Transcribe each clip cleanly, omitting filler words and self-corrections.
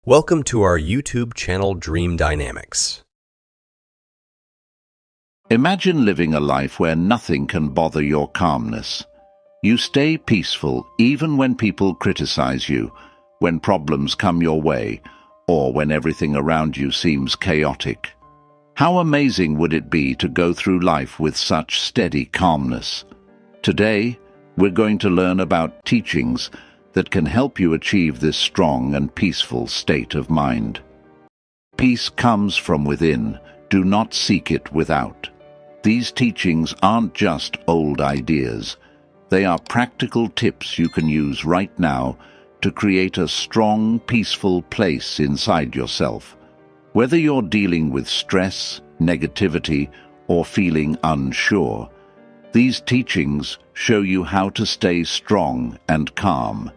Welcome to our YouTube channel Dream Dynamics. Imagine living a life where nothing can bother your calmness. You stay peaceful even when people criticize you, when problems come your way, or when everything around you seems chaotic. How amazing would it be to go through life with such steady calmness? Today, we're going to learn about teachings that can help you achieve this strong and peaceful state of mind. Peace comes from within. Do not seek it without. These teachings aren't just old ideas. They are practical tips you can use right now to create a strong, peaceful place inside yourself. Whether you're dealing with stress, negativity, or feeling unsure, these teachings show you how to stay strong and calm.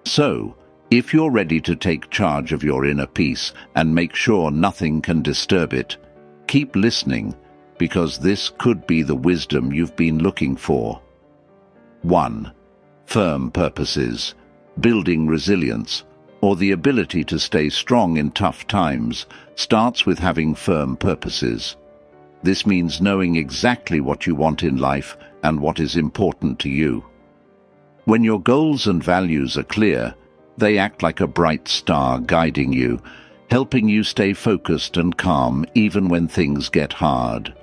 So, if you're ready to take charge of your inner peace and make sure nothing can disturb it, keep listening, because this could be the wisdom you've been looking for. 1. Firm purposes. Building resilience, or the ability to stay strong in tough times, starts with having firm purposes. This means knowing exactly what you want in life and what is important to you. When your goals and values are clear, they act like a bright star guiding you, helping you stay focused and calm even when things get hard.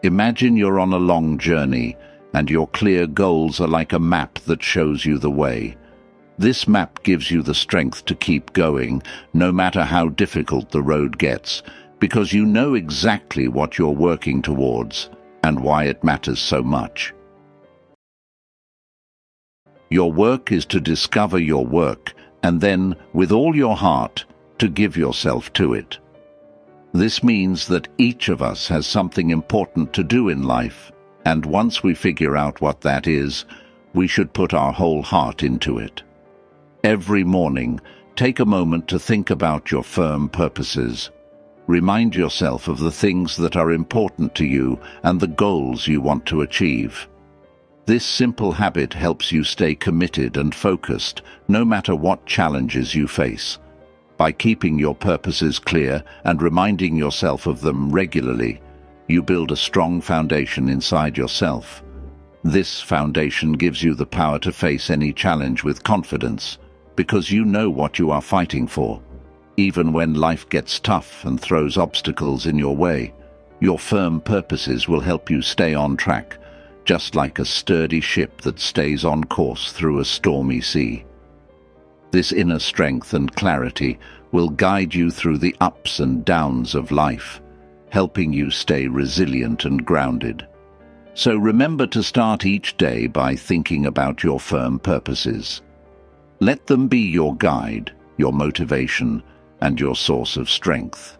Imagine you're on a long journey, and your clear goals are like a map that shows you the way. This map gives you the strength to keep going, no matter how difficult the road gets, because you know exactly what you're working towards and why it matters so much. Your work is to discover your work, and then, with all your heart, to give yourself to it. This means that each of us has something important to do in life, and once we figure out what that is, we should put our whole heart into it. Every morning, take a moment to think about your firm purposes. Remind yourself of the things that are important to you and the goals you want to achieve. This simple habit helps you stay committed and focused, no matter what challenges you face. By keeping your purposes clear and reminding yourself of them regularly, you build a strong foundation inside yourself. This foundation gives you the power to face any challenge with confidence, because you know what you are fighting for. Even when life gets tough and throws obstacles in your way, your firm purposes will help you stay on track, just like a sturdy ship that stays on course through a stormy sea. This inner strength and clarity will guide you through the ups and downs of life, helping you stay resilient and grounded. So remember to start each day by thinking about your firm purposes. Let them be your guide, your motivation, and your source of strength.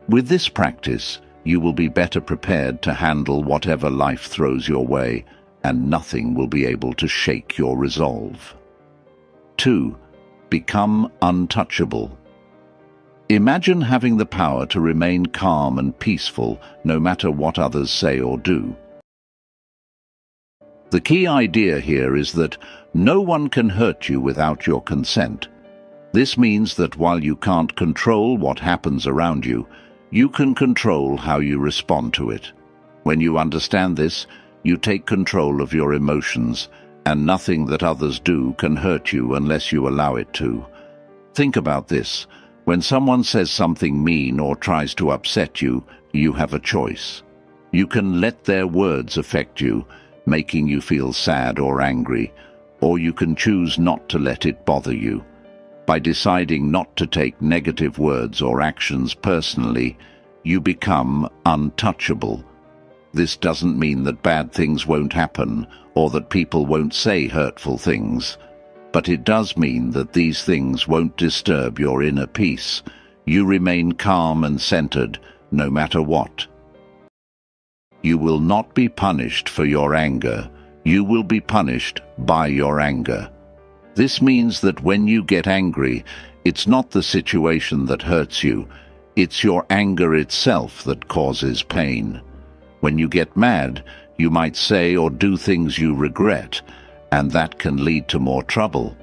With this practice, you will be better prepared to handle whatever life throws your way, and nothing will be able to shake your resolve. 2. Become untouchable. Imagine having the power to remain calm and peaceful no matter what others say or do. The key idea here is that no one can hurt you without your consent. This means that while you can't control what happens around you, you can control how you respond to it. When you understand this, you take control of your emotions, and nothing that others do can hurt you unless you allow it to. Think about this. When someone says something mean or tries to upset you, you have a choice. You can let their words affect you, making you feel sad or angry, or you can choose not to let it bother you. By deciding not to take negative words or actions personally, you become untouchable. This doesn't mean that bad things won't happen or that people won't say hurtful things, but it does mean that these things won't disturb your inner peace. You remain calm and centered no matter what. You will not be punished for your anger. You will be punished by your anger. This means that when you get angry, it's not the situation that hurts you, it's your anger itself that causes pain. When you get mad, you might say or do things you regret, and that can lead to more trouble.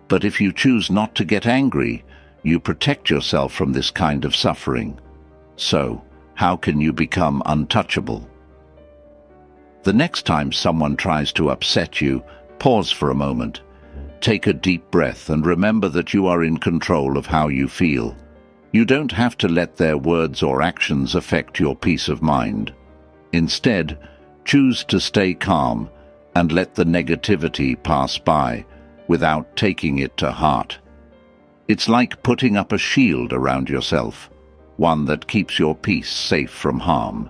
But if you choose not to get angry, you protect yourself from this kind of suffering. So, how can you become untouchable? The next time someone tries to upset you, pause for a moment. Take a deep breath and remember that you are in control of how you feel. You don't have to let their words or actions affect your peace of mind. Instead, choose to stay calm and let the negativity pass by without taking it to heart. It's like putting up a shield around yourself, one that keeps your peace safe from harm.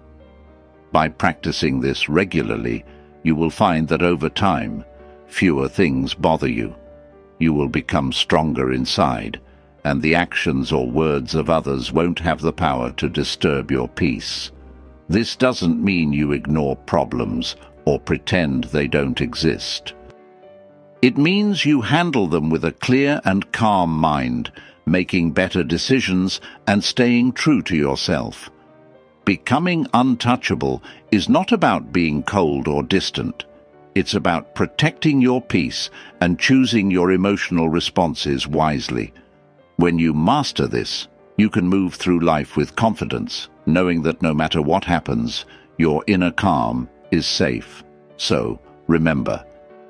By practicing this regularly, you will find that over time, fewer things bother you. You will become stronger inside, and the actions or words of others won't have the power to disturb your peace. This doesn't mean you ignore problems or pretend they don't exist. It means you handle them with a clear and calm mind, making better decisions and staying true to yourself. Becoming untouchable is not about being cold or distant. It's about protecting your peace and choosing your emotional responses wisely. When you master this, you can move through life with confidence, knowing that no matter what happens, your inner calm is safe. So, remember,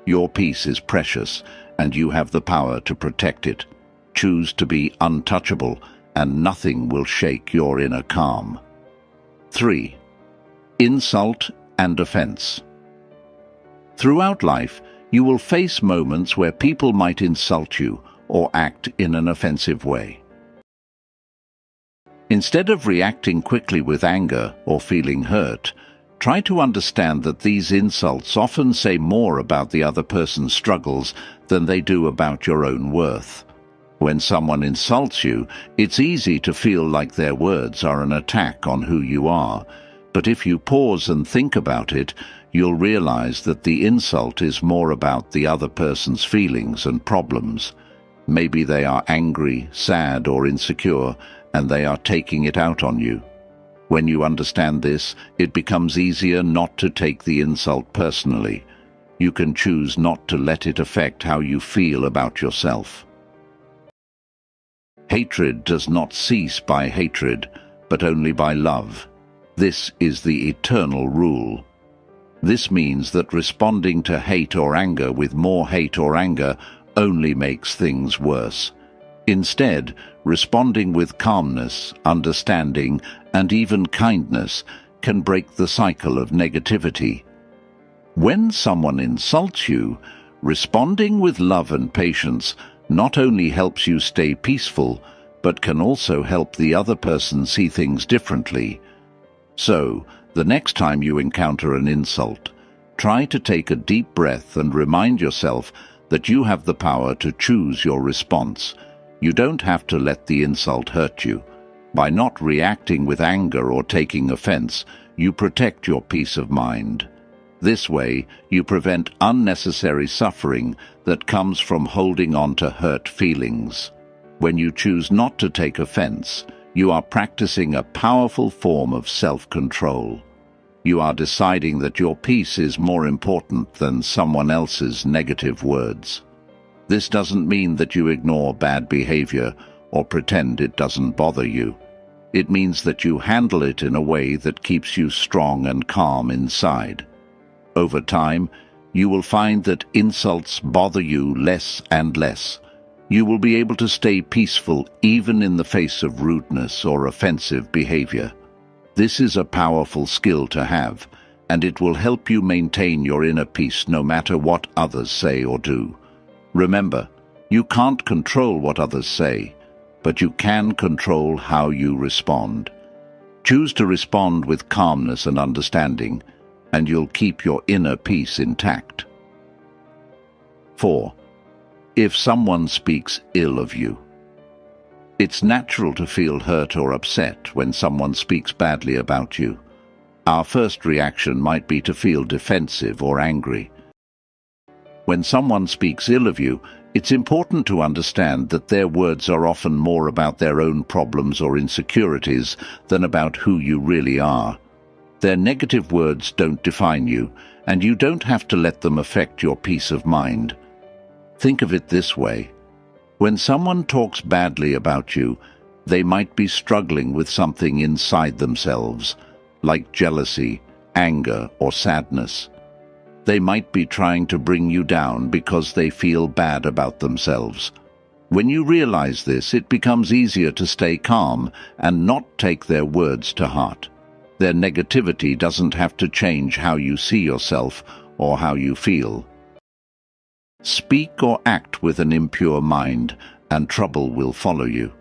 your peace is precious, and you have the power to protect it. Choose to be untouchable, and nothing will shake your inner calm. 3. Insult and offense. Throughout life, you will face moments where people might insult you or act in an offensive way. Instead of reacting quickly with anger or feeling hurt, try to understand that these insults often say more about the other person's struggles than they do about your own worth. When someone insults you, it's easy to feel like their words are an attack on who you are. But if you pause and think about it, you'll realize that the insult is more about the other person's feelings and problems. Maybe they are angry, sad, or insecure, and they are taking it out on you. When you understand this, it becomes easier not to take the insult personally. You can choose not to let it affect how you feel about yourself. Hatred does not cease by hatred, but only by love. This is the eternal rule. This means that responding to hate or anger with more hate or anger only makes things worse. Instead, responding with calmness, understanding, and even kindness can break the cycle of negativity. When someone insults you, responding with love and patience not only helps you stay peaceful, but can also help the other person see things differently. So, the next time you encounter an insult, try to take a deep breath and remind yourself that you have the power to choose your response. You don't have to let the insult hurt you. By not reacting with anger or taking offense, you protect your peace of mind. This way, you prevent unnecessary suffering that comes from holding on to hurt feelings. When you choose not to take offense, you are practicing a powerful form of self-control. You are deciding that your peace is more important than someone else's negative words. This doesn't mean that you ignore bad behavior or pretend it doesn't bother you. It means that you handle it in a way that keeps you strong and calm inside. Over time, you will find that insults bother you less and less. You will be able to stay peaceful even in the face of rudeness or offensive behavior. This is a powerful skill to have, and it will help you maintain your inner peace no matter what others say or do. Remember, you can't control what others say, but you can control how you respond. Choose to respond with calmness and understanding, and you'll keep your inner peace intact. 4. If someone speaks ill of you. It's natural to feel hurt or upset when someone speaks badly about you. Our first reaction might be to feel defensive or angry. When someone speaks ill of you, it's important to understand that their words are often more about their own problems or insecurities than about who you really are. Their negative words don't define you, and you don't have to let them affect your peace of mind. Think of it this way. When someone talks badly about you, they might be struggling with something inside themselves, like jealousy, anger, or sadness. They might be trying to bring you down because they feel bad about themselves. When you realize this, it becomes easier to stay calm and not take their words to heart. Their negativity doesn't have to change how you see yourself or how you feel. Speak or act with an impure mind, and trouble will follow you.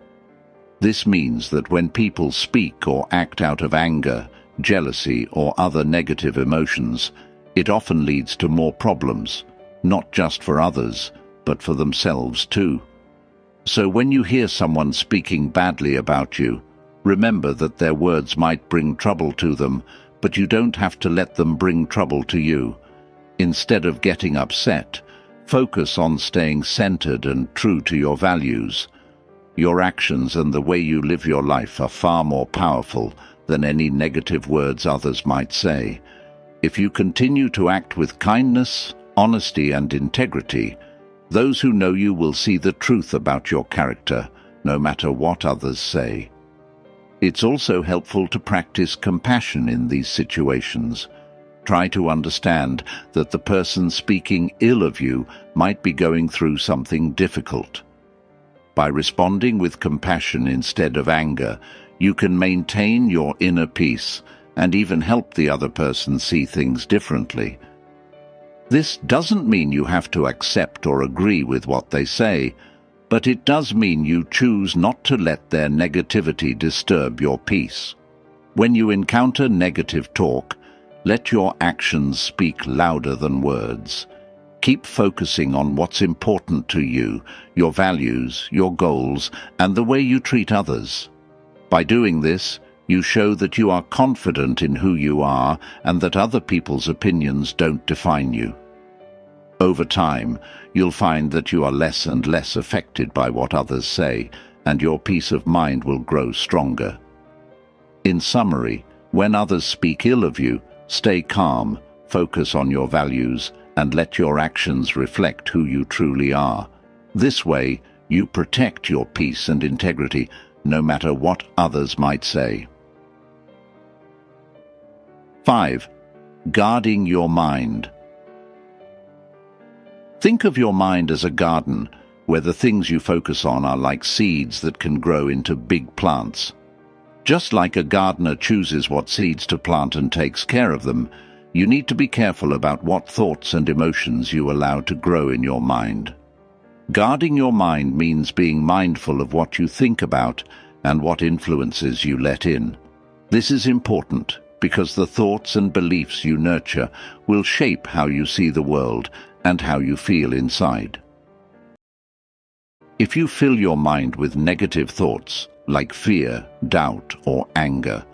This means that when people speak or act out of anger, jealousy, or other negative emotions, it often leads to more problems, not just for others, but for themselves too. So when you hear someone speaking badly about you, remember that their words might bring trouble to them, but you don't have to let them bring trouble to you. Instead of getting upset, focus on staying centered and true to your values. Your actions and the way you live your life are far more powerful than any negative words others might say. If you continue to act with kindness, honesty, and integrity, those who know you will see the truth about your character, no matter what others say. It's also helpful to practice compassion in these situations. Try to understand that the person speaking ill of you might be going through something difficult. By responding with compassion instead of anger, you can maintain your inner peace and even help the other person see things differently. This doesn't mean you have to accept or agree with what they say, but it does mean you choose not to let their negativity disturb your peace. When you encounter negative talk, let your actions speak louder than words. Keep focusing on what's important to you, your values, your goals, and the way you treat others. By doing this, you show that you are confident in who you are and that other people's opinions don't define you. Over time, you'll find that you are less and less affected by what others say, and your peace of mind will grow stronger. In summary, when others speak ill of you, stay calm, focus on your values, and let your actions reflect who you truly are. This way, you protect your peace and integrity, no matter what others might say. 5. Guarding your mind. Think of your mind as a garden, where the things you focus on are like seeds that can grow into big plants. Just like a gardener chooses what seeds to plant and takes care of them, you need to be careful about what thoughts and emotions you allow to grow in your mind. Guarding your mind means being mindful of what you think about and what influences you let in. This is important because the thoughts and beliefs you nurture will shape how you see the world and how you feel inside. If you fill your mind with negative thoughts, like fear, doubt, or anger,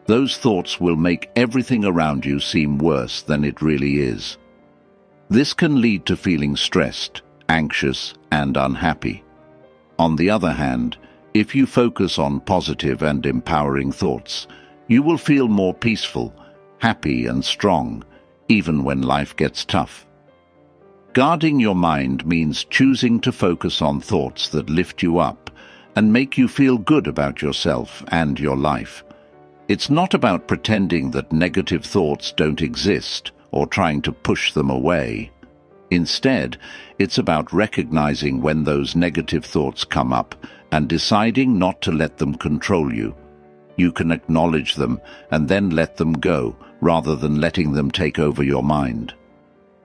those thoughts will make everything around you seem worse than it really is. This can lead to feeling stressed, anxious, and unhappy. On the other hand, if you focus on positive and empowering thoughts, you will feel more peaceful, happy, and strong, even when life gets tough. Guarding your mind means choosing to focus on thoughts that lift you up and make you feel good about yourself and your life. It's not about pretending that negative thoughts don't exist or trying to push them away. Instead, it's about recognizing when those negative thoughts come up and deciding not to let them control you. You can acknowledge them and then let them go, rather than letting them take over your mind.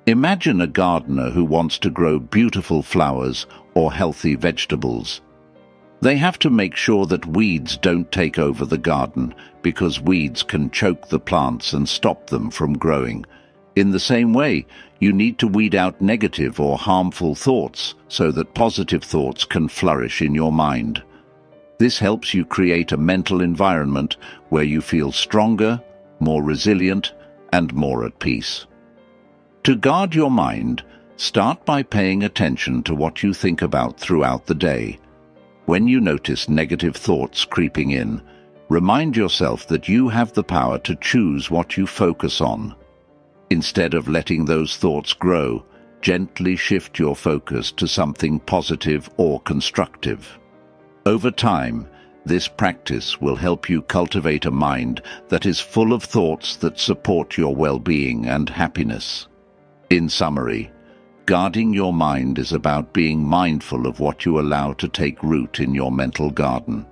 Imagine a gardener who wants to grow beautiful flowers or healthy vegetables. They have to make sure that weeds don't take over the garden, because weeds can choke the plants and stop them from growing. In the same way, you need to weed out negative or harmful thoughts so that positive thoughts can flourish in your mind. This helps you create a mental environment where you feel stronger, more resilient, and more at peace. To guard your mind, start by paying attention to what you think about throughout the day. When you notice negative thoughts creeping in, remind yourself that you have the power to choose what you focus on. Instead of letting those thoughts grow, gently shift your focus to something positive or constructive. Over time, this practice will help you cultivate a mind that is full of thoughts that support your well-being and happiness. In summary, guarding your mind is about being mindful of what you allow to take root in your mental garden.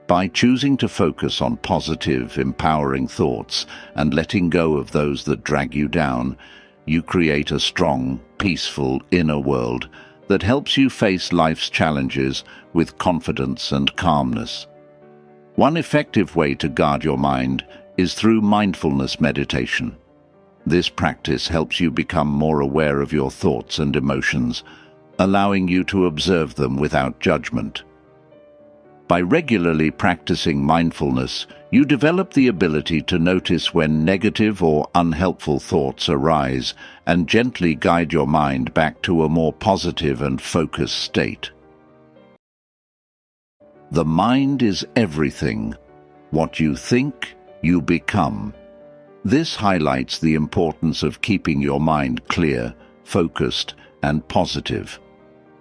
By choosing to focus on positive, empowering thoughts and letting go of those that drag you down, you create a strong, peaceful inner world that helps you face life's challenges with confidence and calmness. One effective way to guard your mind is through mindfulness meditation. This practice helps you become more aware of your thoughts and emotions, allowing you to observe them without judgment. By regularly practicing mindfulness, you develop the ability to notice when negative or unhelpful thoughts arise and gently guide your mind back to a more positive and focused state. The mind is everything. What you think, you become. This highlights the importance of keeping your mind clear, focused, and positive.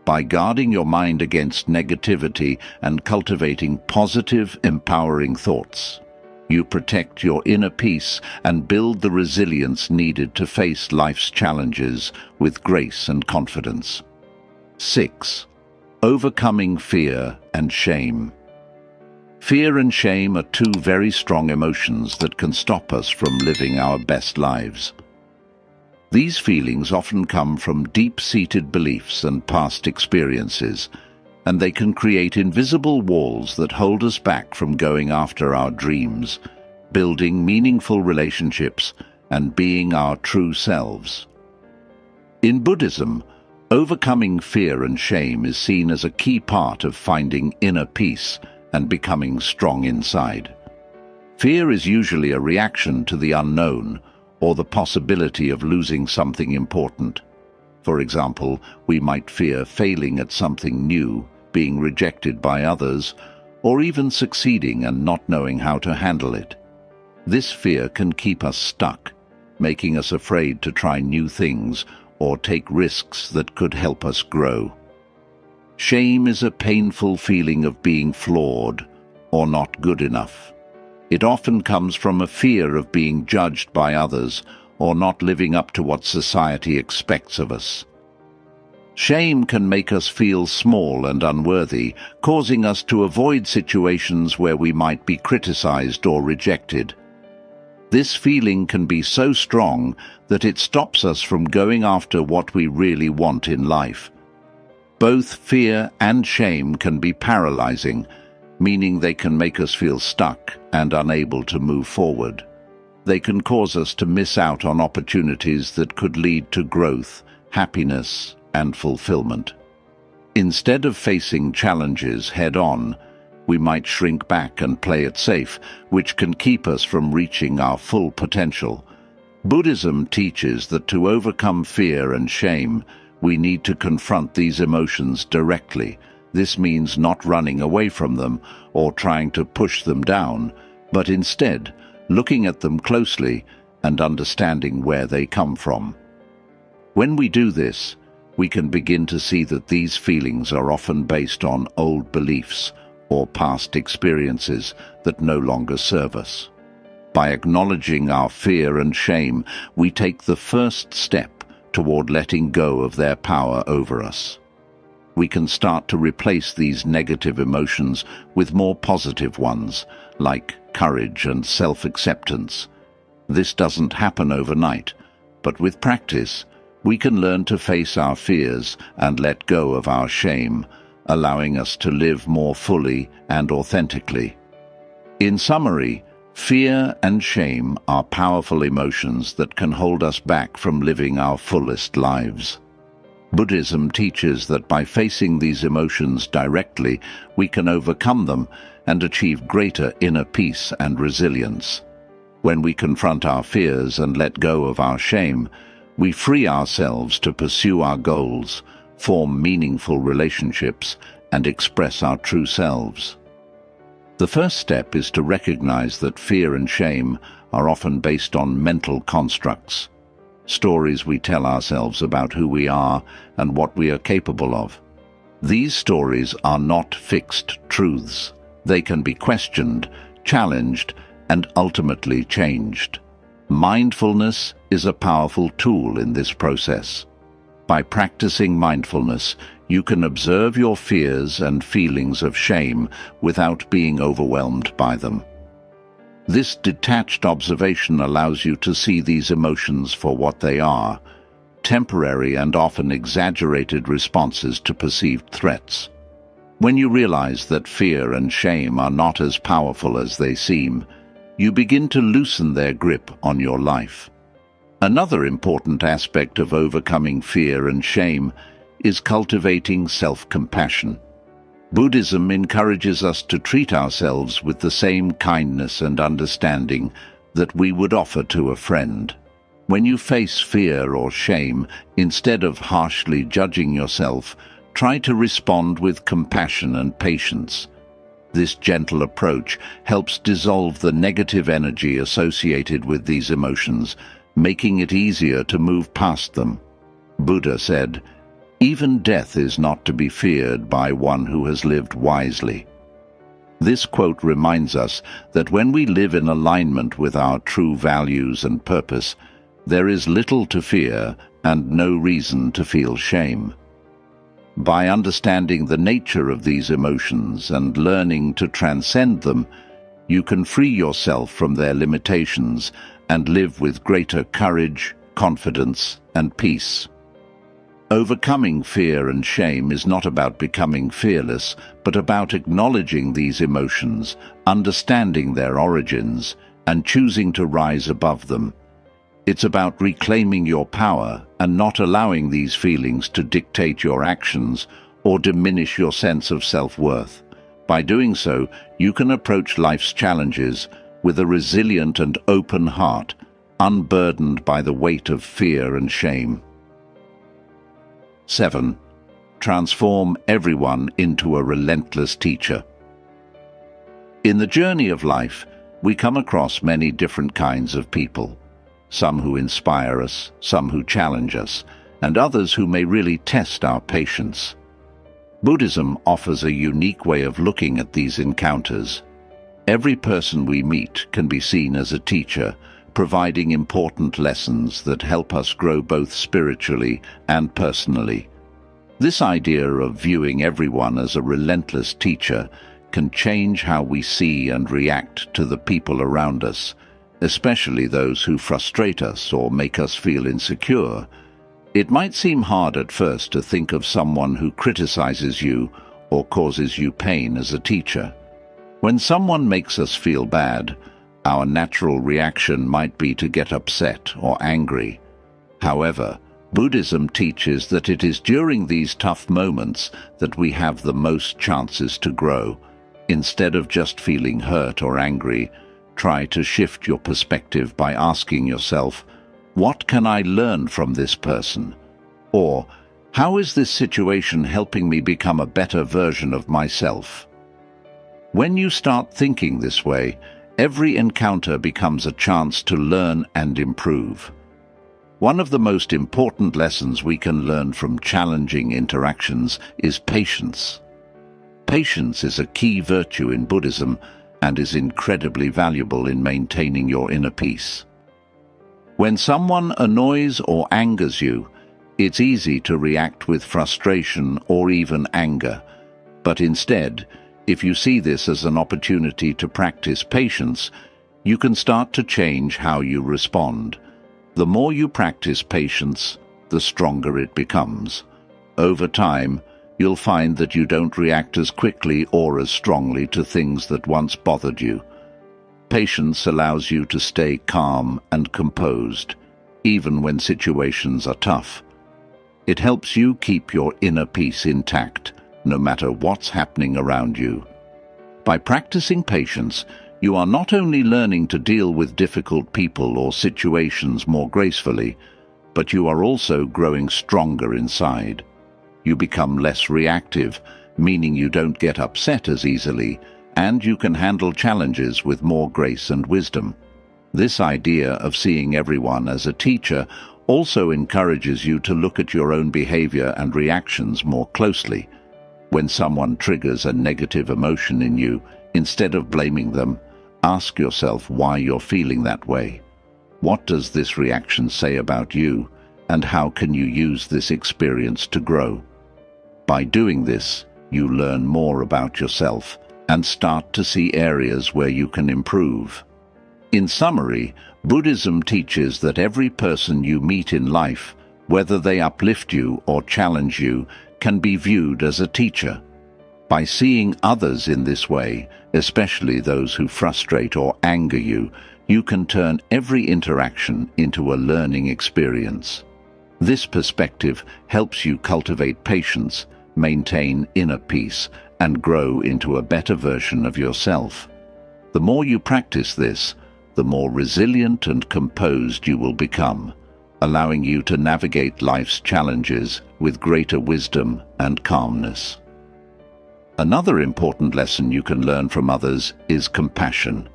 By guarding your mind against negativity and cultivating positive, empowering thoughts, you protect your inner peace and build the resilience needed to face life's challenges with grace and confidence. 6. Overcoming fear and shame. Fear and shame are two very strong emotions that can stop us from living our best lives. These feelings often come from deep-seated beliefs and past experiences, and they can create invisible walls that hold us back from going after our dreams, building meaningful relationships, and being our true selves. In Buddhism, overcoming fear and shame is seen as a key part of finding inner peace and becoming strong inside. Fear is usually a reaction to the unknown, or the possibility of losing something important. For example, we might fear failing at something new, being rejected by others, or even succeeding and not knowing how to handle it. This fear can keep us stuck, making us afraid to try new things or take risks that could help us grow. Shame is a painful feeling of being flawed or not good enough. It often comes from a fear of being judged by others or not living up to what society expects of us. Shame can make us feel small and unworthy, causing us to avoid situations where we might be criticized or rejected. This feeling can be so strong that it stops us from going after what we really want in life. Both fear and shame can be paralyzing, meaning they can make us feel stuck and unable to move forward. They can cause us to miss out on opportunities that could lead to growth, happiness, and fulfillment. Instead of facing challenges head-on, we might shrink back and play it safe, which can keep us from reaching our full potential. Buddhism teaches that to overcome fear and shame, we need to confront these emotions directly. This means not running away from them or trying to push them down, but instead looking at them closely and understanding where they come from. When we do this, we can begin to see that these feelings are often based on old beliefs or past experiences that no longer serve us. By acknowledging our fear and shame, we take the first step toward letting go of their power over us. We can start to replace these negative emotions with more positive ones, like courage and self-acceptance. This doesn't happen overnight, but with practice, we can learn to face our fears and let go of our shame, allowing us to live more fully and authentically. In summary, fear and shame are powerful emotions that can hold us back from living our fullest lives. Buddhism teaches that by facing these emotions directly, we can overcome them and achieve greater inner peace and resilience. When we confront our fears and let go of our shame, we free ourselves to pursue our goals, form meaningful relationships, and express our true selves. The first step is to recognize that fear and shame are often based on mental constructs. stories we tell ourselves about who we are and what we are capable of. These stories are not fixed truths. They can be questioned, challenged, and ultimately changed. Mindfulness is a powerful tool in this process. By practicing mindfulness, you can observe your fears and feelings of shame without being overwhelmed by them. This detached observation allows you to see these emotions for what they are, temporary and often exaggerated responses to perceived threats. When you realize that fear and shame are not as powerful as they seem, you begin to loosen their grip on your life. Another important aspect of overcoming fear and shame is cultivating self-compassion. Buddhism encourages us to treat ourselves with the same kindness and understanding that we would offer to a friend. When you face fear or shame, instead of harshly judging yourself, try to respond with compassion and patience. This gentle approach helps dissolve the negative energy associated with these emotions, making it easier to move past them. Buddha said, "Even death is not to be feared by one who has lived wisely." This quote reminds us that when we live in alignment with our true values and purpose, there is little to fear and no reason to feel shame. By understanding the nature of these emotions and learning to transcend them, you can free yourself from their limitations and live with greater courage, confidence, and peace. Overcoming fear and shame is not about becoming fearless, but about acknowledging these emotions, understanding their origins, and choosing to rise above them. It's about reclaiming your power and not allowing these feelings to dictate your actions or diminish your sense of self-worth. By doing so, you can approach life's challenges with a resilient and open heart, unburdened by the weight of fear and shame. 7. Transform everyone into a relentless teacher. In the journey of life, we come across many different kinds of people. Some who inspire us, some who challenge us, and others who may really test our patience. Buddhism offers a unique way of looking at these encounters. Every person we meet can be seen as a teacher, providing important lessons that help us grow both spiritually and personally. This idea of viewing everyone as a relentless teacher can change how we see and react to the people around us, especially those who frustrate us or make us feel insecure. It might seem hard at first to think of someone who criticizes you or causes you pain as a teacher. When someone makes us feel bad, our natural reaction might be to get upset or angry. However, Buddhism teaches that it is during these tough moments that we have the most chances to grow. Instead of just feeling hurt or angry, try to shift your perspective by asking yourself, "What can I learn from this person?" Or, "How is this situation helping me become a better version of myself?" When you start thinking this way, every encounter becomes a chance to learn and improve. One of the most important lessons we can learn from challenging interactions is patience. Patience is a key virtue in Buddhism and is incredibly valuable in maintaining your inner peace. When someone annoys or angers you, it's easy to react with frustration or even anger. But instead, if you see this as an opportunity to practice patience, you can start to change how you respond. The more you practice patience, the stronger it becomes. Over time, you'll find that you don't react as quickly or as strongly to things that once bothered you. Patience allows you to stay calm and composed, even when situations are tough. It helps you keep your inner peace intact, no matter what's happening around you. By practicing patience, you are not only learning to deal with difficult people or situations more gracefully, but you are also growing stronger inside. You become less reactive, meaning you don't get upset as easily, and you can handle challenges with more grace and wisdom. This idea of seeing everyone as a teacher also encourages you to look at your own behavior and reactions more closely. When someone triggers a negative emotion in you, instead of blaming them, ask yourself why you're feeling that way. What does this reaction say about you, and how can you use this experience to grow? By doing this, you learn more about yourself and start to see areas where you can improve. In summary, Buddhism teaches that every person you meet in life, whether they uplift you or challenge you, can be viewed as a teacher. By seeing others in this way, especially those who frustrate or anger you, you can turn every interaction into a learning experience. This perspective helps you cultivate patience, maintain inner peace, and grow into a better version of yourself. The more you practice this, the more resilient and composed you will become, allowing you to navigate life's challenges with greater wisdom and calmness. Another important lesson you can learn from others is compassion.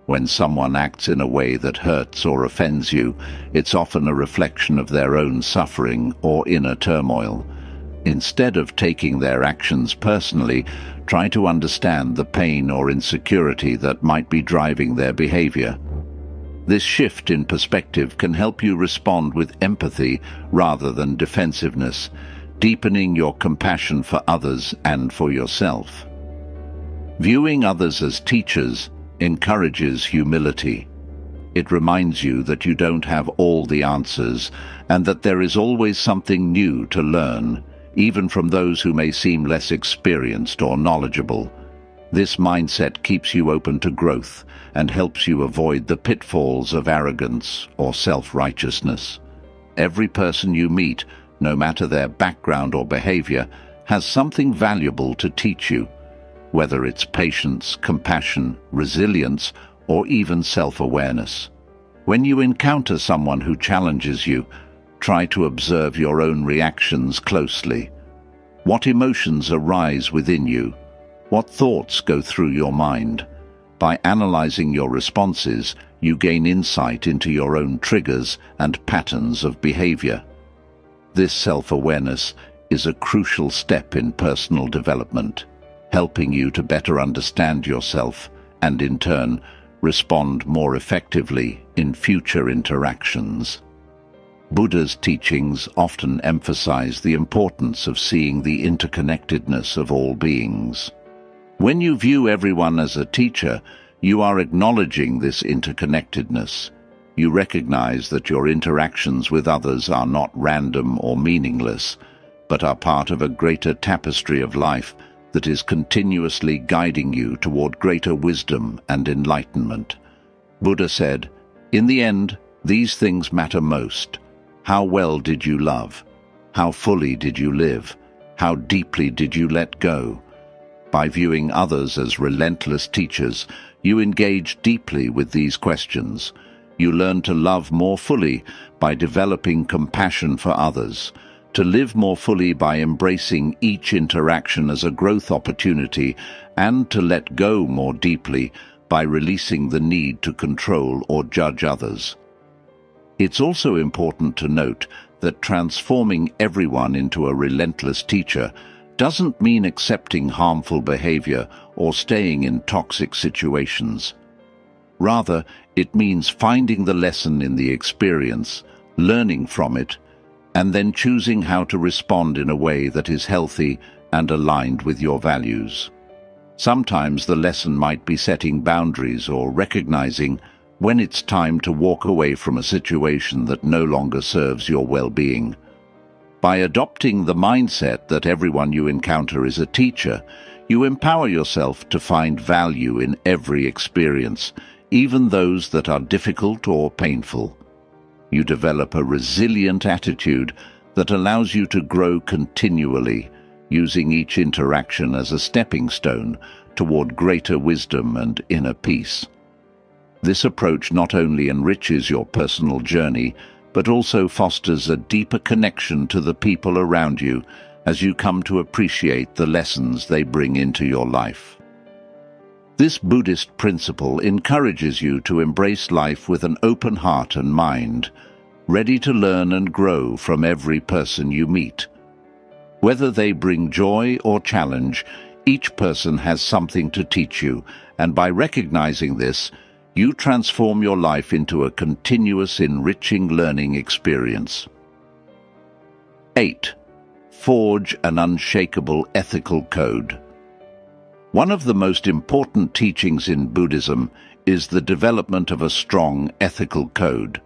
When someone acts in a way that hurts or offends you, it's often a reflection of their own suffering or inner turmoil. Instead of taking their actions personally, try to understand the pain or insecurity that might be driving their behavior. This shift in perspective can help you respond with empathy rather than defensiveness, deepening your compassion for others and for yourself. Viewing others as teachers encourages humility. It reminds you that you don't have all the answers and that there is always something new to learn, even from those who may seem less experienced or knowledgeable. This mindset keeps you open to growth and helps you avoid the pitfalls of arrogance or self-righteousness. Every person you meet, no matter their background or behavior, has something valuable to teach you, whether it's patience, compassion, resilience, or even self-awareness. When you encounter someone who challenges you, try to observe your own reactions closely. What emotions arise within you? What thoughts go through your mind? By analyzing your responses, you gain insight into your own triggers and patterns of behavior. This self-awareness is a crucial step in personal development, helping you to better understand yourself and, in turn, respond more effectively in future interactions. Buddha's teachings often emphasize the importance of seeing the interconnectedness of all beings. When you view everyone as a teacher, you are acknowledging this interconnectedness. You recognize that your interactions with others are not random or meaningless, but are part of a greater tapestry of life that is continuously guiding you toward greater wisdom and enlightenment. Buddha said, "In the end, these things matter most. How well did you love? How fully did you live? How deeply did you let go?" By viewing others as relentless teachers, you engage deeply with these questions. You learn to love more fully by developing compassion for others, to live more fully by embracing each interaction as a growth opportunity, and to let go more deeply by releasing the need to control or judge others. It's also important to note that transforming everyone into a relentless teacher doesn't mean accepting harmful behavior or staying in toxic situations. Rather, it means finding the lesson in the experience, learning from it, and then choosing how to respond in a way that is healthy and aligned with your values. Sometimes the lesson might be setting boundaries or recognizing when it's time to walk away from a situation that no longer serves your well-being. By adopting the mindset that everyone you encounter is a teacher, you empower yourself to find value in every experience, even those that are difficult or painful. You develop a resilient attitude that allows you to grow continually, using each interaction as a stepping stone toward greater wisdom and inner peace. This approach not only enriches your personal journey, but also fosters a deeper connection to the people around you as you come to appreciate the lessons they bring into your life. This Buddhist principle encourages you to embrace life with an open heart and mind, ready to learn and grow from every person you meet. Whether they bring joy or challenge, each person has something to teach you, and by recognizing this, you transform your life into a continuous, enriching learning experience. 8. Forge an unshakable ethical code. One of the most important teachings in Buddhism is the development of a strong ethical code,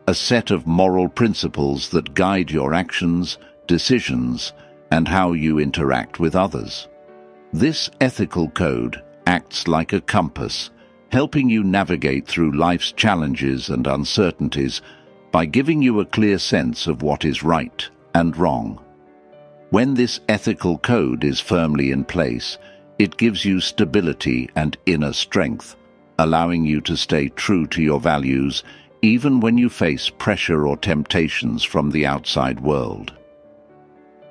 a set of moral principles that guide your actions, decisions, and how you interact with others. This ethical code acts like a compass, helping you navigate through life's challenges and uncertainties by giving you a clear sense of what is right and wrong. When this ethical code is firmly in place, it gives you stability and inner strength, allowing you to stay true to your values even when you face pressure or temptations from the outside world.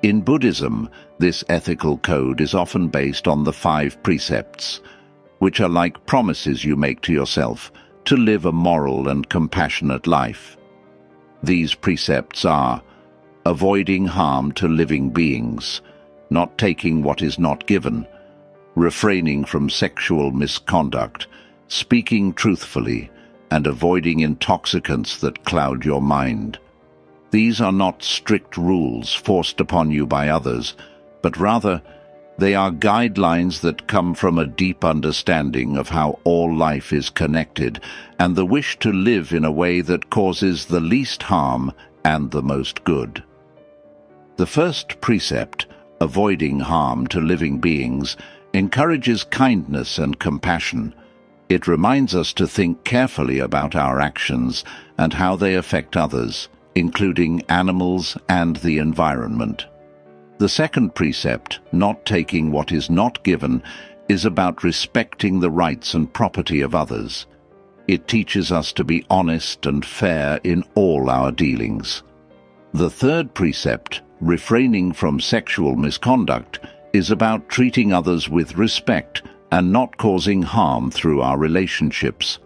In Buddhism, this ethical code is often based on the 5 precepts, which are like promises you make to yourself to live a moral and compassionate life. These precepts are avoiding harm to living beings, not taking what is not given, refraining from sexual misconduct, speaking truthfully, and avoiding intoxicants that cloud your mind. These are not strict rules forced upon you by others, but rather they are guidelines that come from a deep understanding of how all life is connected and the wish to live in a way that causes the least harm and the most good. The first precept, avoiding harm to living beings, encourages kindness and compassion. It reminds us to think carefully about our actions and how they affect others, including animals and the environment. The second precept, not taking what is not given, is about respecting the rights and property of others. It teaches us to be honest and fair in all our dealings. The third precept, refraining from sexual misconduct, is about treating others with respect and not causing harm through our relationships.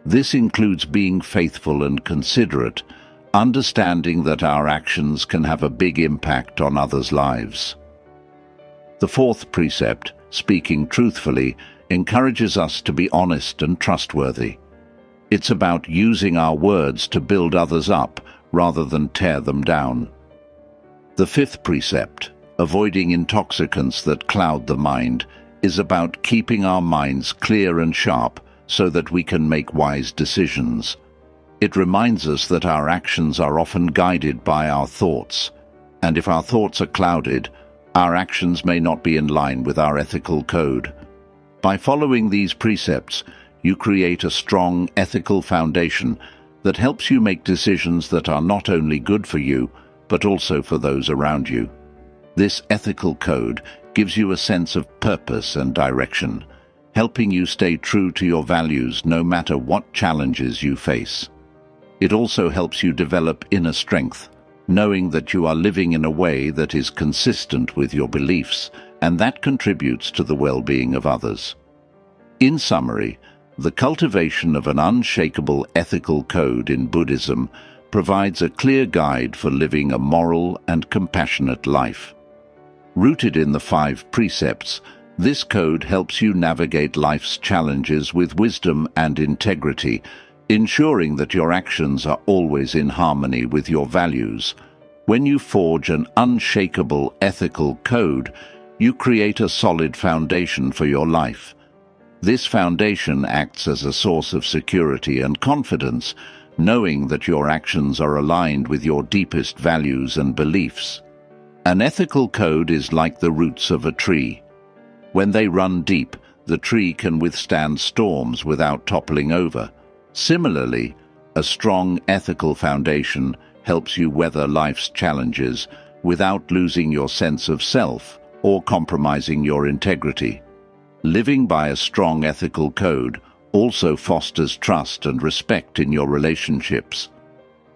This includes being faithful and considerate, understanding that our actions can have a big impact on others' lives. The fourth precept, speaking truthfully, encourages us to be honest and trustworthy. It's about using our words to build others up rather than tear them down. The fifth precept, avoiding intoxicants that cloud the mind, is about keeping our minds clear and sharp so that we can make wise decisions. It reminds us that our actions are often guided by our thoughts, and if our thoughts are clouded, our actions may not be in line with our ethical code. By following these precepts, you create a strong ethical foundation that helps you make decisions that are not only good for you, but also for those around you. This ethical code gives you a sense of purpose and direction, helping you stay true to your values no matter what challenges you face. It also helps you develop inner strength, knowing that you are living in a way that is consistent with your beliefs, and that contributes to the well-being of others. In summary, the cultivation of an unshakable ethical code in Buddhism provides a clear guide for living a moral and compassionate life. Rooted in the 5 precepts, this code helps you navigate life's challenges with wisdom and integrity, ensuring that your actions are always in harmony with your values. When you forge an unshakable ethical code, you create a solid foundation for your life. This foundation acts as a source of security and confidence, knowing that your actions are aligned with your deepest values and beliefs. An ethical code is like the roots of a tree. When they run deep, the tree can withstand storms without toppling over. Similarly, a strong ethical foundation helps you weather life's challenges without losing your sense of self or compromising your integrity. Living by a strong ethical code also fosters trust and respect in your relationships.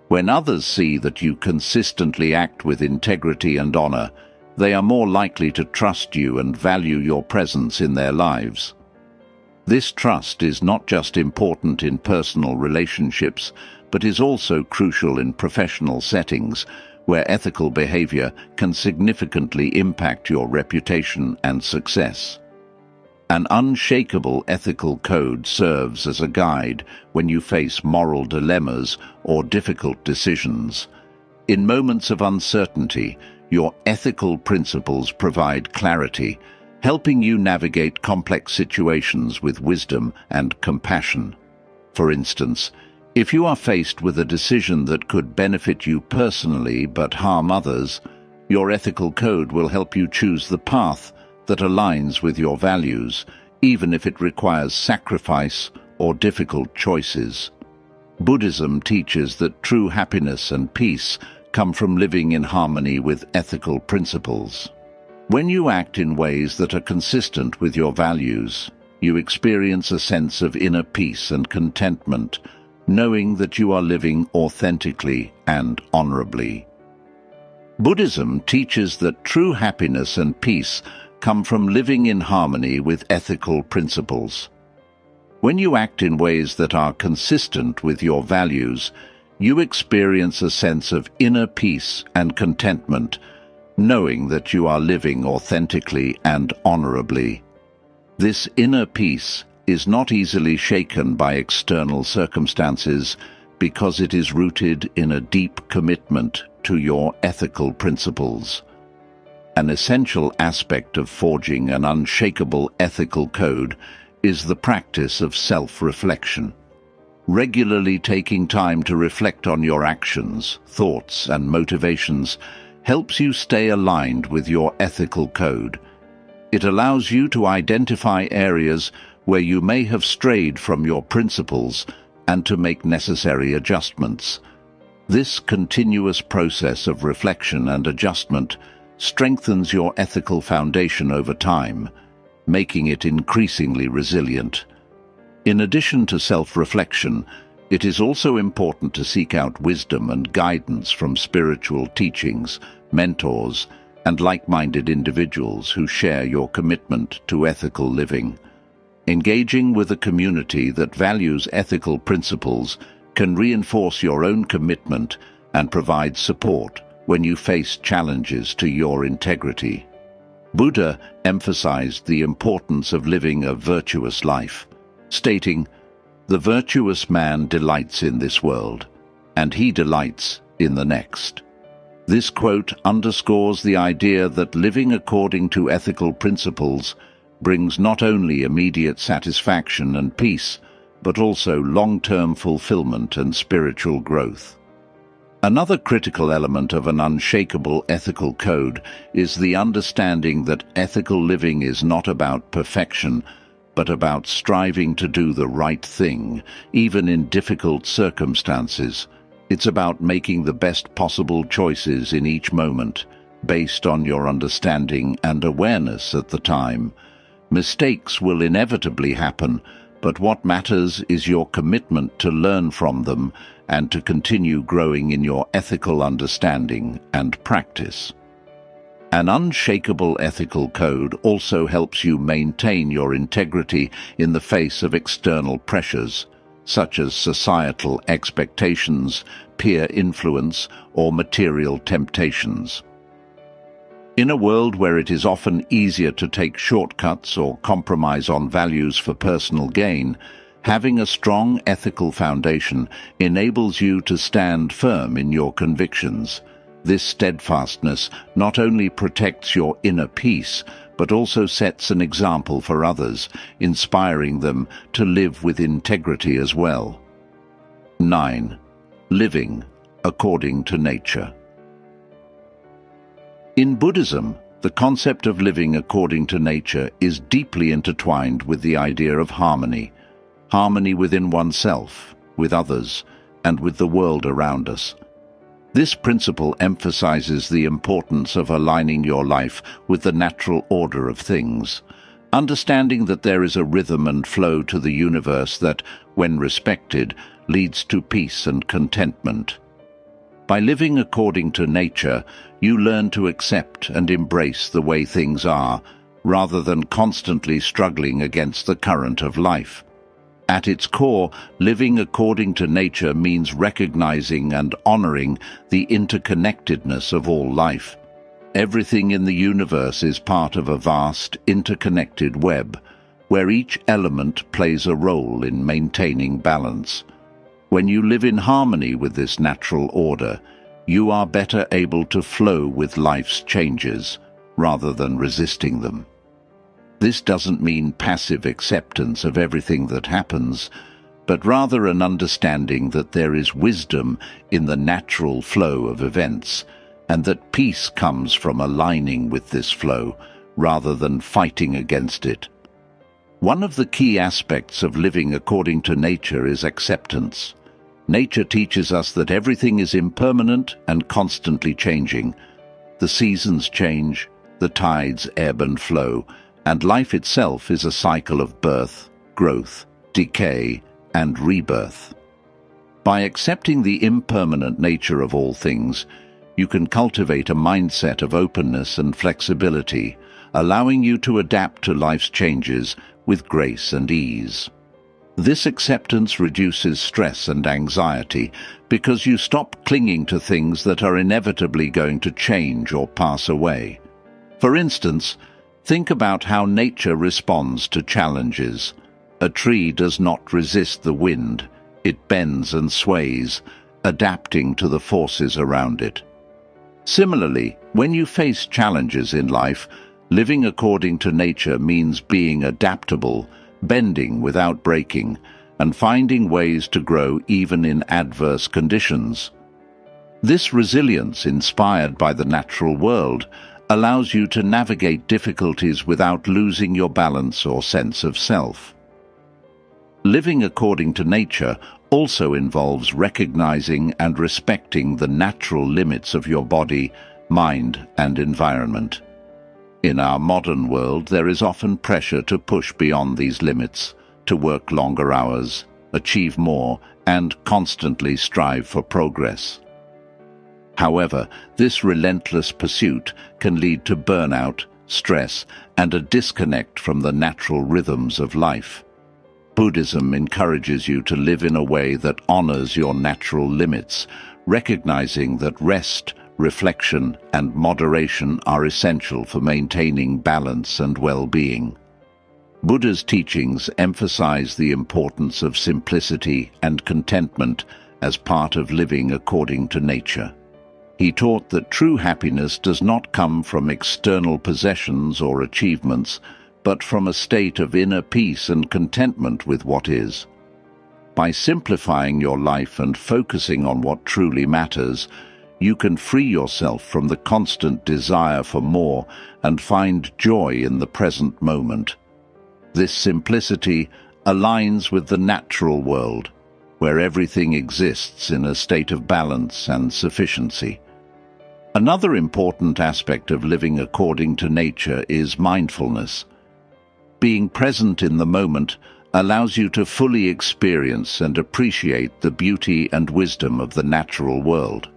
When others see that you consistently act with integrity and honor, they are more likely to trust you and value your presence in their lives. This trust is not just important in personal relationships, but is also crucial in professional settings, where ethical behavior can significantly impact your reputation and success. An unshakable ethical code serves as a guide when you face moral dilemmas or difficult decisions. In moments of uncertainty, your ethical principles provide clarity, helping you navigate complex situations with wisdom and compassion. For instance, if you are faced with a decision that could benefit you personally but harm others, your ethical code will help you choose the path that aligns with your values, even if it requires sacrifice or difficult choices. Buddhism teaches that true happiness and peace come from living in harmony with ethical principles. When you act in ways that are consistent with your values, you experience a sense of inner peace and contentment, knowing that you are living authentically and honorably. Buddhism teaches that true happiness and peace come from living in harmony with ethical principles. When you act in ways that are consistent with your values, you experience a sense of inner peace and contentment, knowing that you are living authentically and honorably. This inner peace is not easily shaken by external circumstances because it is rooted in a deep commitment to your ethical principles. An essential aspect of forging an unshakable ethical code is the practice of self-reflection. Regularly taking time to reflect on your actions, thoughts, and motivations helps you stay aligned with your ethical code. It allows you to identify areas where you may have strayed from your principles and to make necessary adjustments. This continuous process of reflection and adjustment strengthens your ethical foundation over time, making it increasingly resilient. In addition to self-reflection, it is also important to seek out wisdom and guidance from spiritual teachings, mentors, and like-minded individuals who share your commitment to ethical living. Engaging with a community that values ethical principles can reinforce your own commitment and provide support when you face challenges to your integrity. Buddha emphasized the importance of living a virtuous life, stating, "The virtuous man delights in this world, and he delights in the next." This quote underscores the idea that living according to ethical principles brings not only immediate satisfaction and peace, but also long-term fulfillment and spiritual growth. Another critical element of an unshakable ethical code is the understanding that ethical living is not about perfection, but about striving to do the right thing, even in difficult circumstances. It's about making the best possible choices in each moment, based on your understanding and awareness at the time. Mistakes will inevitably happen, but what matters is your commitment to learn from them and to continue growing in your ethical understanding and practice. An unshakable ethical code also helps you maintain your integrity in the face of external pressures, such as societal expectations, peer influence, or material temptations. In a world where it is often easier to take shortcuts or compromise on values for personal gain, having a strong ethical foundation enables you to stand firm in your convictions. This steadfastness not only protects your inner peace, but also sets an example for others, inspiring them to live with integrity as well. 9. Living according to nature. In Buddhism, the concept of living according to nature is deeply intertwined with the idea of harmony. Harmony within oneself, with others, and with the world around us. This principle emphasizes the importance of aligning your life with the natural order of things, understanding that there is a rhythm and flow to the universe that, when respected, leads to peace and contentment. By living according to nature, you learn to accept and embrace the way things are, rather than constantly struggling against the current of life. At its core, living according to nature means recognizing and honoring the interconnectedness of all life. Everything in the universe is part of a vast, interconnected web, where each element plays a role in maintaining balance. When you live in harmony with this natural order, you are better able to flow with life's changes, rather than resisting them. This doesn't mean passive acceptance of everything that happens, but rather an understanding that there is wisdom in the natural flow of events, and that peace comes from aligning with this flow, rather than fighting against it. One of the key aspects of living according to nature is acceptance. Nature teaches us that everything is impermanent and constantly changing. The seasons change, the tides ebb and flow, and life itself is a cycle of birth, growth, decay, and rebirth. By accepting the impermanent nature of all things, you can cultivate a mindset of openness and flexibility, allowing you to adapt to life's changes with grace and ease. This acceptance reduces stress and anxiety because you stop clinging to things that are inevitably going to change or pass away. For instance, think about how nature responds to challenges. A tree does not resist the wind. It bends and sways, adapting to the forces around it. Similarly, when you face challenges in life, living according to nature means being adaptable, bending without breaking, and finding ways to grow even in adverse conditions. This resilience, inspired by the natural world, allows you to navigate difficulties without losing your balance or sense of self. Living according to nature also involves recognizing and respecting the natural limits of your body, mind, and environment. In our modern world, there is often pressure to push beyond these limits, to work longer hours, achieve more, and constantly strive for progress. However, this relentless pursuit can lead to burnout, stress, and a disconnect from the natural rhythms of life. Buddhism encourages you to live in a way that honors your natural limits, recognizing that rest, reflection, and moderation are essential for maintaining balance and well-being. Buddha's teachings emphasize the importance of simplicity and contentment as part of living according to nature. He taught that true happiness does not come from external possessions or achievements, but from a state of inner peace and contentment with what is. By simplifying your life and focusing on what truly matters, you can free yourself from the constant desire for more and find joy in the present moment. This simplicity aligns with the natural world, where everything exists in a state of balance and sufficiency. Another important aspect of living according to nature is mindfulness. Being present in the moment allows you to fully experience and appreciate the beauty and wisdom of the natural world.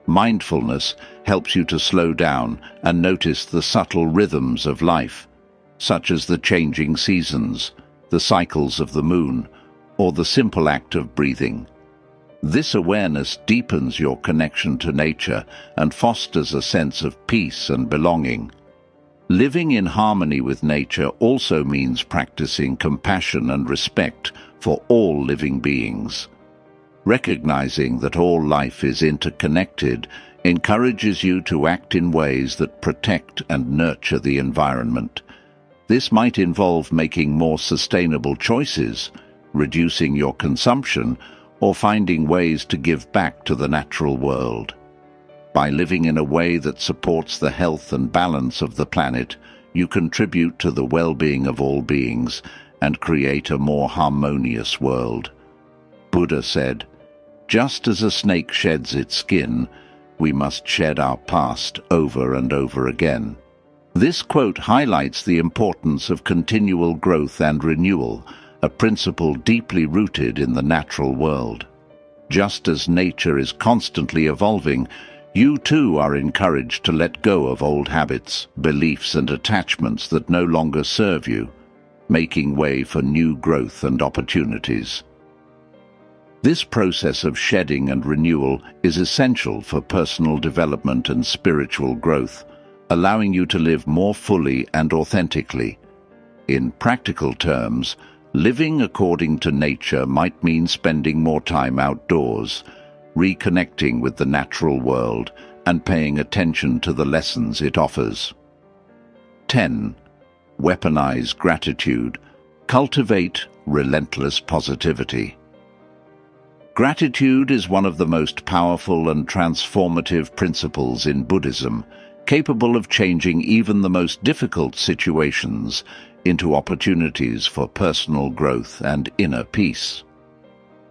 Mindfulness helps you to slow down and notice the subtle rhythms of life, such as the changing seasons, the cycles of the moon, or the simple act of breathing. This awareness deepens your connection to nature and fosters a sense of peace and belonging. Living in harmony with nature also means practicing compassion and respect for all living beings. Recognizing that all life is interconnected encourages you to act in ways that protect and nurture the environment. This might involve making more sustainable choices, reducing your consumption, or finding ways to give back to the natural world. By living in a way that supports the health and balance of the planet, you contribute to the well-being of all beings and create a more harmonious world. Buddha said, "Just as a snake sheds its skin, we must shed our past over and over again." This quote highlights the importance of continual growth and renewal, a principle deeply rooted in the natural world. Just as nature is constantly evolving, You too are encouraged to let go of old habits, beliefs and attachments that no longer serve you, making way for new growth and opportunities. This process of shedding and renewal is essential for personal development and spiritual growth, allowing you to live more fully and authentically. In practical terms, living according to nature might mean spending more time outdoors, reconnecting with the natural world, and paying attention to the lessons it offers. 10. Weaponize gratitude. Cultivate relentless positivity. Gratitude is one of the most powerful and transformative principles in Buddhism, capable of changing even the most difficult situations into opportunities for personal growth and inner peace.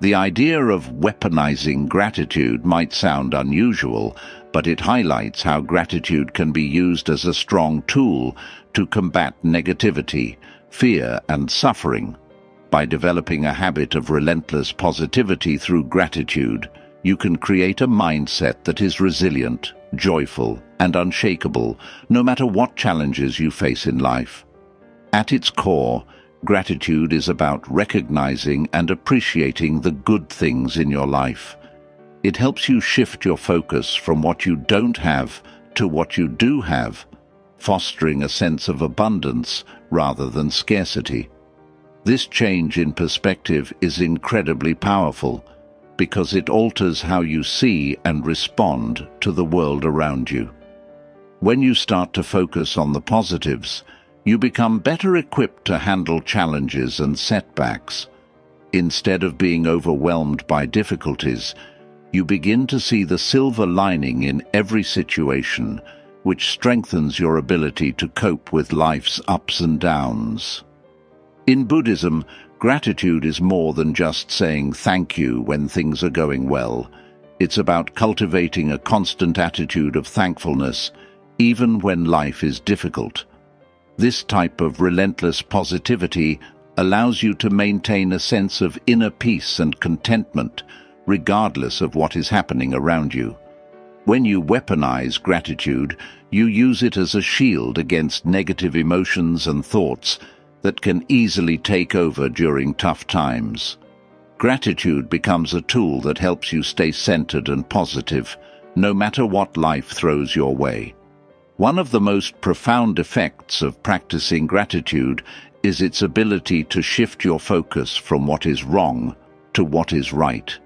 The idea of weaponizing gratitude might sound unusual, but it highlights how gratitude can be used as a strong tool to combat negativity, fear, and suffering. By developing a habit of relentless positivity through gratitude, you can create a mindset that is resilient, joyful, and unshakable, no matter what challenges you face in life. At its core, gratitude is about recognizing and appreciating the good things in your life. It helps you shift your focus from what you don't have to what you do have, fostering a sense of abundance rather than scarcity. This change in perspective is incredibly powerful because it alters how you see and respond to the world around you. When you start to focus on the positives, you become better equipped to handle challenges and setbacks. Instead of being overwhelmed by difficulties, you begin to see the silver lining in every situation, which strengthens your ability to cope with life's ups and downs. In Buddhism, gratitude is more than just saying thank you when things are going well. It's about cultivating a constant attitude of thankfulness, even when life is difficult. This type of relentless positivity allows you to maintain a sense of inner peace and contentment, regardless of what is happening around you. When you weaponize gratitude, you use it as a shield against negative emotions and thoughts that can easily take over during tough times. Gratitude becomes a tool that helps you stay centered and positive, no matter what life throws your way. One of the most profound effects of practicing gratitude is its ability to shift your focus from what is wrong to what is right.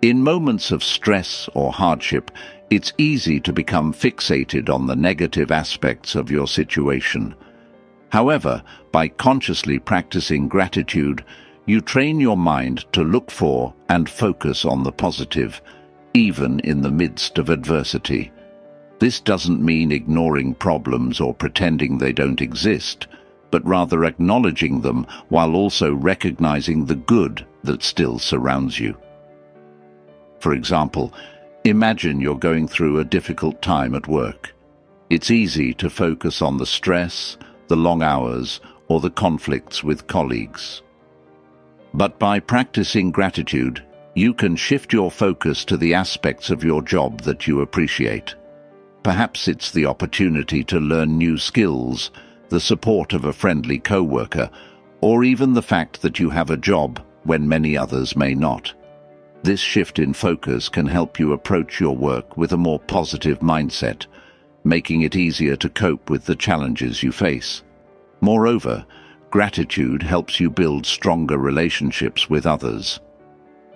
In moments of stress or hardship, it's easy to become fixated on the negative aspects of your situation. However, by consciously practicing gratitude, you train your mind to look for and focus on the positive, even in the midst of adversity. This doesn't mean ignoring problems or pretending they don't exist, but rather acknowledging them while also recognizing the good that still surrounds you. For example, imagine you're going through a difficult time at work. It's easy to focus on the stress, the long hours, or the conflicts with colleagues. But by practicing gratitude, you can shift your focus to the aspects of your job that you appreciate. Perhaps it's the opportunity to learn new skills, the support of a friendly coworker, or even the fact that you have a job when many others may not. This shift in focus can help you approach your work with a more positive mindset, making it easier to cope with the challenges you face. Moreover, gratitude helps you build stronger relationships with others.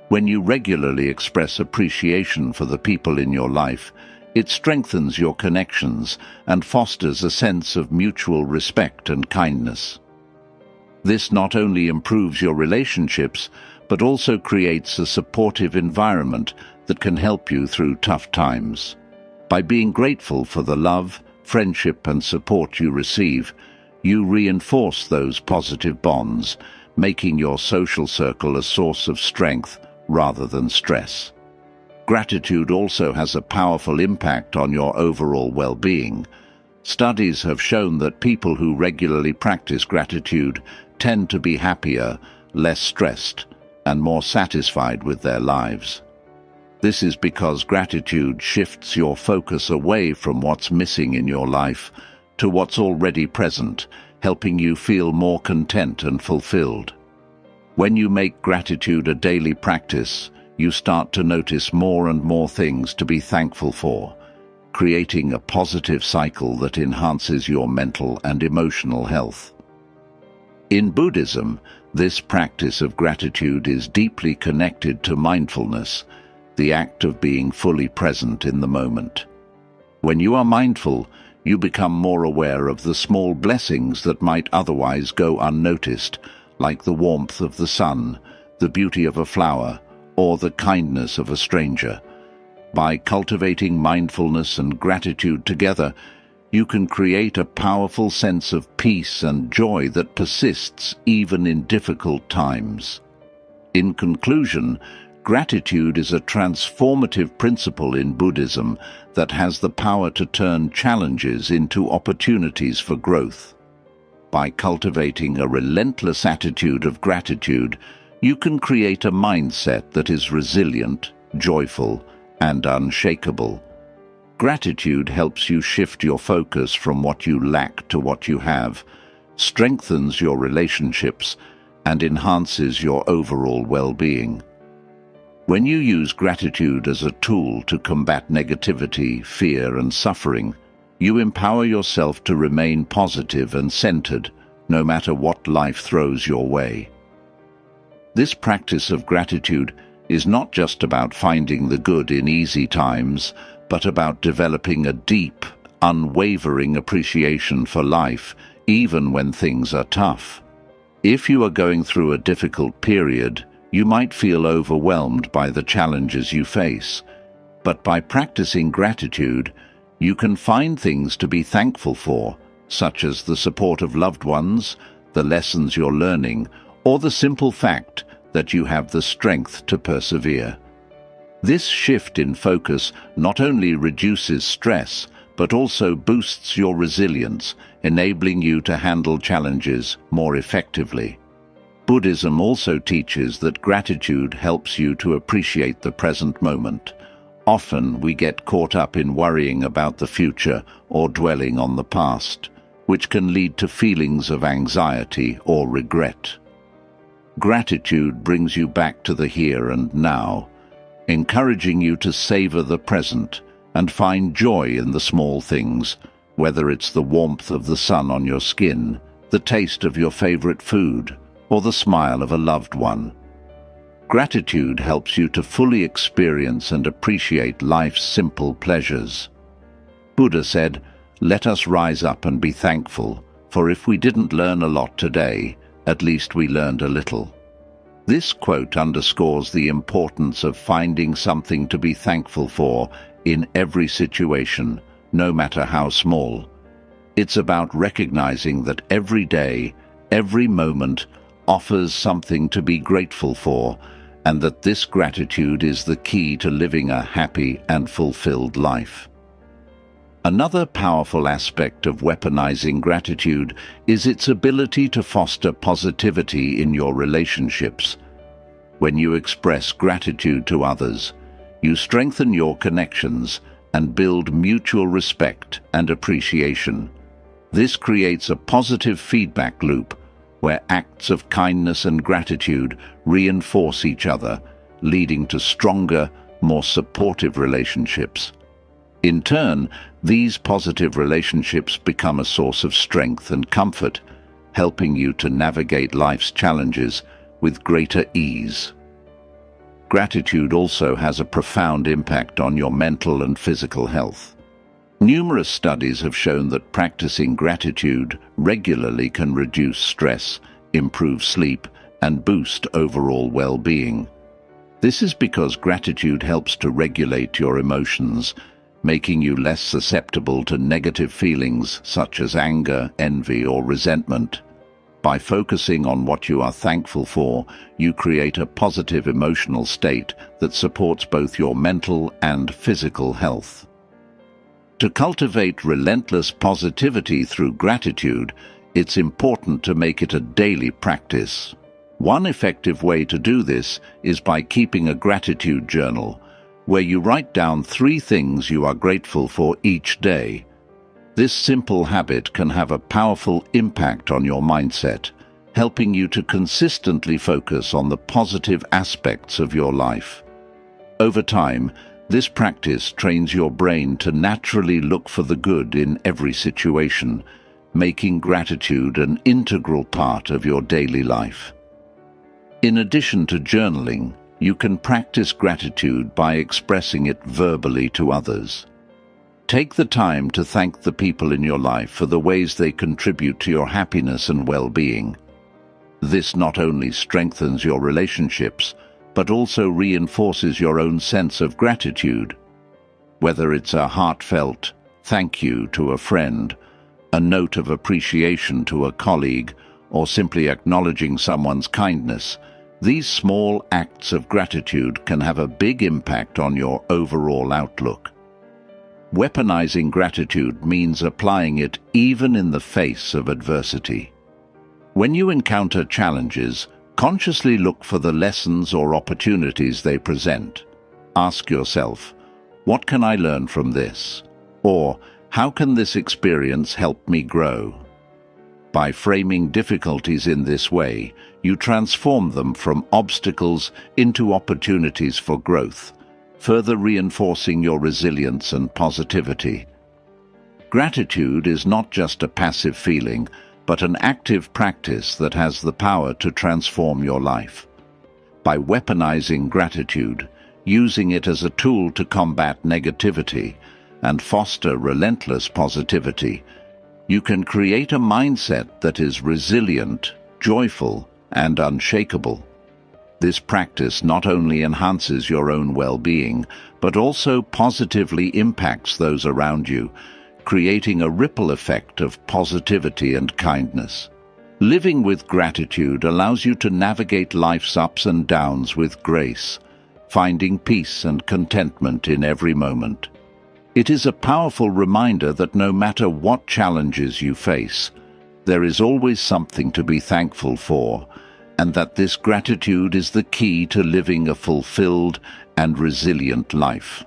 When you regularly express appreciation for the people in your life, it strengthens your connections and fosters a sense of mutual respect and kindness. This not only improves your relationships, but also creates a supportive environment that can help you through tough times. By being grateful for the love, friendship, and support you receive, you reinforce those positive bonds, making your social circle a source of strength rather than stress. Gratitude also has a powerful impact on your overall well-being. Studies have shown that people who regularly practice gratitude tend to be happier, less stressed, and more satisfied with their lives. This is because gratitude shifts your focus away from what's missing in your life to what's already present, helping you feel more content and fulfilled. When you make gratitude a daily practice, you start to notice more and more things to be thankful for, creating a positive cycle that enhances your mental and emotional health. In Buddhism, this practice of gratitude is deeply connected to mindfulness, the act of being fully present in the moment. When you are mindful, you become more aware of the small blessings that might otherwise go unnoticed, like the warmth of the sun, the beauty of a flower, or the kindness of a stranger. By cultivating mindfulness and gratitude together, you can create a powerful sense of peace and joy that persists even in difficult times. In conclusion, gratitude is a transformative principle in Buddhism that has the power to turn challenges into opportunities for growth. By cultivating a relentless attitude of gratitude, you can create a mindset that is resilient, joyful, and unshakable. Gratitude helps you shift your focus from what you lack to what you have, strengthens your relationships, and enhances your overall well-being. When you use gratitude as a tool to combat negativity, fear, and suffering, you empower yourself to remain positive and centered, no matter what life throws your way. This practice of gratitude is not just about finding the good in easy times, but about developing a deep, unwavering appreciation for life, even when things are tough. If you are going through a difficult period, you might feel overwhelmed by the challenges you face, but by practicing gratitude, you can find things to be thankful for, such as the support of loved ones, the lessons you're learning, or the simple fact that you have the strength to persevere. This shift in focus not only reduces stress, but also boosts your resilience, enabling you to handle challenges more effectively. Buddhism also teaches that gratitude helps you to appreciate the present moment. Often we get caught up in worrying about the future or dwelling on the past, which can lead to feelings of anxiety or regret. Gratitude brings you back to the here and now, encouraging you to savor the present and find joy in the small things, whether it's the warmth of the sun on your skin, the taste of your favorite food, or the smile of a loved one. Gratitude helps you to fully experience and appreciate life's simple pleasures. Buddha said, "Let us rise up and be thankful, for if we didn't learn a lot today, at least we learned a little." This quote underscores the importance of finding something to be thankful for in every situation, no matter how small. It's about recognizing that every day, every moment, offers something to be grateful for, and that this gratitude is the key to living a happy and fulfilled life. Another powerful aspect of weaponizing gratitude is its ability to foster positivity in your relationships. When you express gratitude to others, you strengthen your connections and build mutual respect and appreciation. This creates a positive feedback loop where acts of kindness and gratitude reinforce each other, leading to stronger, more supportive relationships. In turn, these positive relationships become a source of strength and comfort, helping you to navigate life's challenges with greater ease. Gratitude also has a profound impact on your mental and physical health. Numerous studies have shown that practicing gratitude regularly can reduce stress, improve sleep, and boost overall well-being. This is because gratitude helps to regulate your emotions, making you less susceptible to negative feelings such as anger, envy, or resentment. By focusing on what you are thankful for, you create a positive emotional state that supports both your mental and physical health. To cultivate relentless positivity through gratitude, it's important to make it a daily practice. One effective way to do this is by keeping a gratitude journal. where you write down 3 things you are grateful for each day. This simple habit can have a powerful impact on your mindset, helping you to consistently focus on the positive aspects of your life. Over time, this practice trains your brain to naturally look for the good in every situation, making gratitude an integral part of your daily life. In addition to journaling, you can practice gratitude by expressing it verbally to others. Take the time to thank the people in your life for the ways they contribute to your happiness and well-being. This not only strengthens your relationships, but also reinforces your own sense of gratitude. Whether it's a heartfelt thank you to a friend, a note of appreciation to a colleague, or simply acknowledging someone's kindness, these small acts of gratitude can have a big impact on your overall outlook. Weaponizing gratitude means applying it even in the face of adversity. When you encounter challenges, consciously look for the lessons or opportunities they present. Ask yourself, what can I learn from this? Or, how can this experience help me grow? By framing difficulties in this way, you transform them from obstacles into opportunities for growth, further reinforcing your resilience and positivity. Gratitude is not just a passive feeling, but an active practice that has the power to transform your life. By weaponizing gratitude, using it as a tool to combat negativity and foster relentless positivity, you can create a mindset that is resilient, joyful, and unshakable. This practice not only enhances your own well-being, but also positively impacts those around you, creating a ripple effect of positivity and kindness. Living with gratitude allows you to navigate life's ups and downs with grace, finding peace and contentment in every moment. It is a powerful reminder that no matter what challenges you face, there is always something to be thankful for, and that this gratitude is the key to living a fulfilled and resilient life.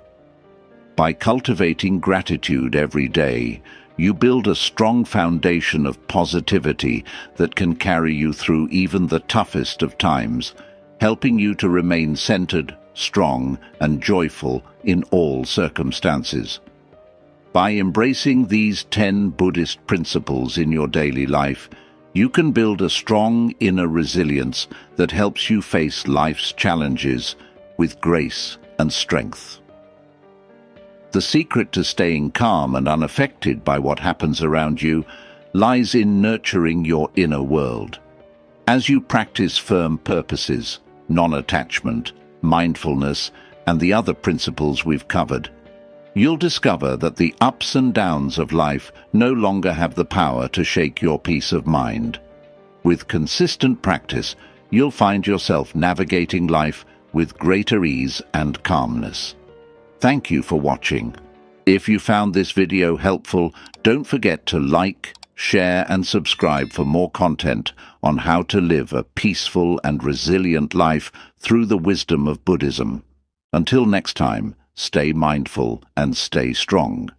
By cultivating gratitude every day, you build a strong foundation of positivity that can carry you through even the toughest of times, helping you to remain centered, strong, and joyful in all circumstances. By embracing these 10 Buddhist principles in your daily life, you can build a strong inner resilience that helps you face life's challenges with grace and strength. The secret to staying calm and unaffected by what happens around you lies in nurturing your inner world. As you practice firm purposes, non-attachment, mindfulness, and the other principles we've covered, you'll discover that the ups and downs of life no longer have the power to shake your peace of mind. With consistent practice, you'll find yourself navigating life with greater ease and calmness. Thank you for watching. If you found this video helpful, don't forget to like, share, and subscribe for more content on how to live a peaceful and resilient life through the wisdom of Buddhism. Until next time, stay mindful and stay strong.